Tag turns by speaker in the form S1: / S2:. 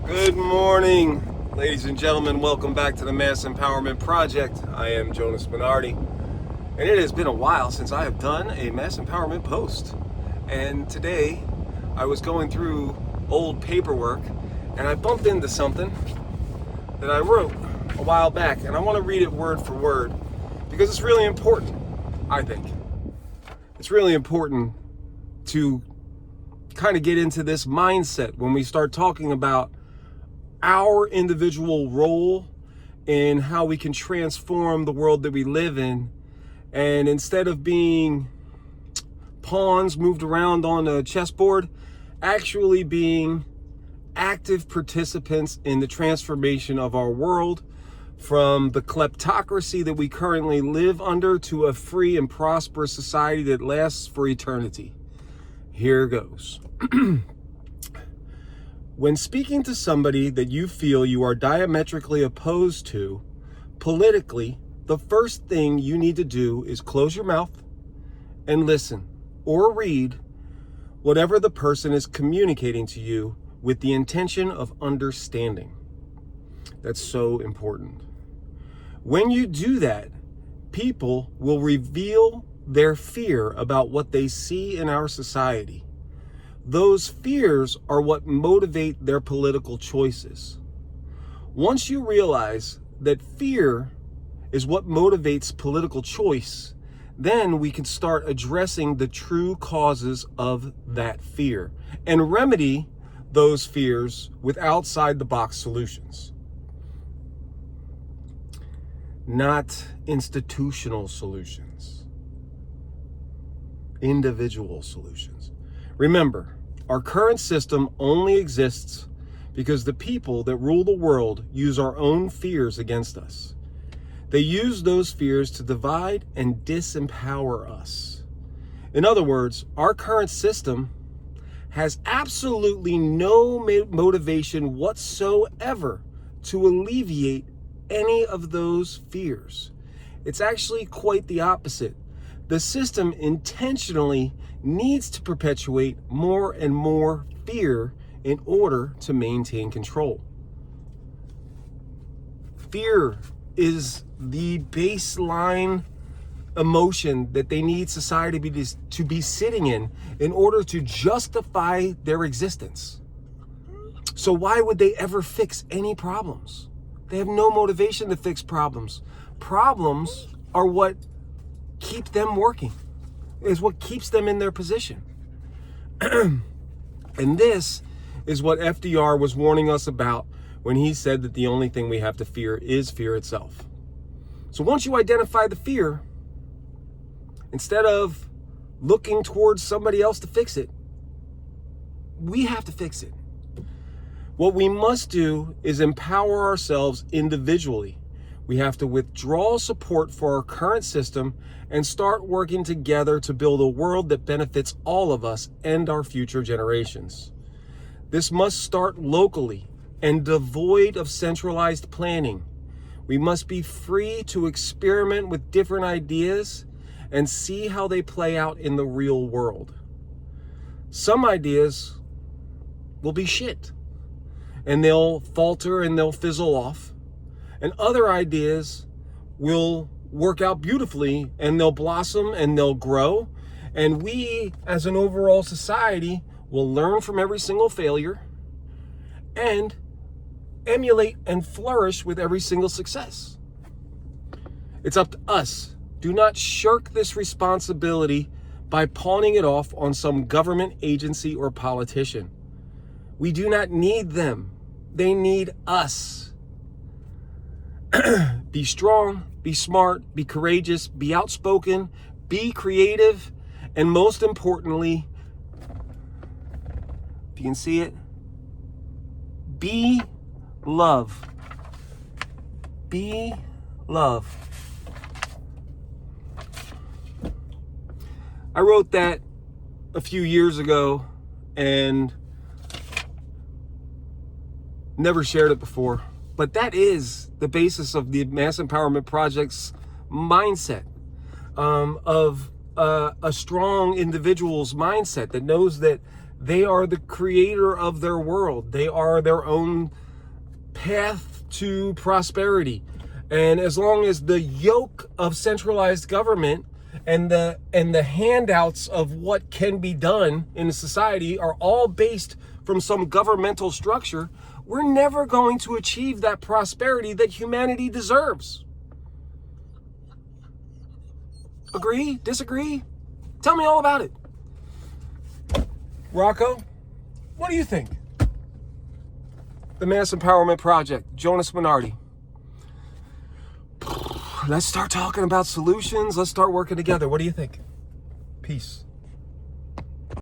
S1: Good morning, ladies and gentlemen. Welcome back to the Mass Empowerment Project. I am Jonas Minardi, and it has been a while since I have done a Mass Empowerment post. And today, I was going through old paperwork, and I bumped into something that I wrote a while back, and I want to read it word for word because it's really important, I think. It's really important to kind of get into this mindset when we start talking about our individual role in how we can transform the world that we live in. And instead of being pawns moved around on a chessboard, actually being active participants in the transformation of our world from the kleptocracy that we currently live under to a free and prosperous society that lasts for eternity. Here goes. When speaking to somebody that you feel you are diametrically opposed to, politically, the first thing you need to do is close your mouth and listen or read whatever the person is communicating to you with the intention of understanding. That's so important. When you do that, people will reveal their fear about what they see in our society. Those fears are what motivate their political choices. Once you realize that fear is what motivates political choice, then we can start addressing the true causes of that fear and remedy those fears with outside-the-box solutions. Not institutional solutions. Individual solutions. Remember, our current system only exists because the people that rule the world use our own fears against us. They use those fears to divide and disempower us. In other words, our current system has absolutely no motivation whatsoever to alleviate any of those fears. It's actually quite the opposite. The system intentionally needs to perpetuate more and more fear in order to maintain control. Fear is the baseline emotion that they need society to be sitting in order to justify their existence. So why would they ever fix any problems? They have no motivation to fix problems. Problems are what keep them working, is what keeps them in their position. And this is what FDR was warning us about when he said that the only thing we have to fear is fear itself. So once you identify the fear, instead of looking towards somebody else to fix it, we have to fix it. What we must do is empower ourselves individually. We have to withdraw support for our current system and start working together to build a world that benefits all of us and our future generations. This must start locally and devoid of centralized planning. We must be free to experiment with different ideas and see how they play out in the real world. Some ideas will be shit, and they'll falter and they'll fizzle off. And other ideas will work out beautifully and they'll blossom and they'll grow. And we, as an overall society, will learn from every single failure and emulate and flourish with every single success. It's up to us. Do not shirk this responsibility by pawning it off on some government agency or politician. We do not need them. They need us. Be strong, be smart, be courageous, be outspoken, be creative, and most importantly, if you can see it, be love. Be love. I wrote that a few years ago and never shared it before. But that is the basis of the Mass Empowerment Project's mindset, of a strong individual's mindset that knows that They are the creator of their world. They are their own path to prosperity. And as long as the yoke of centralized government and the handouts of what can be done in a society are all based from some governmental structure, we're never going to achieve that prosperity that humanity deserves. Agree? Disagree? Tell me all about it. Rocco, what do you think? The Mass Empowerment Project, Jonas Minardi. Let's start talking about solutions. Let's start working together. What do you think? Peace.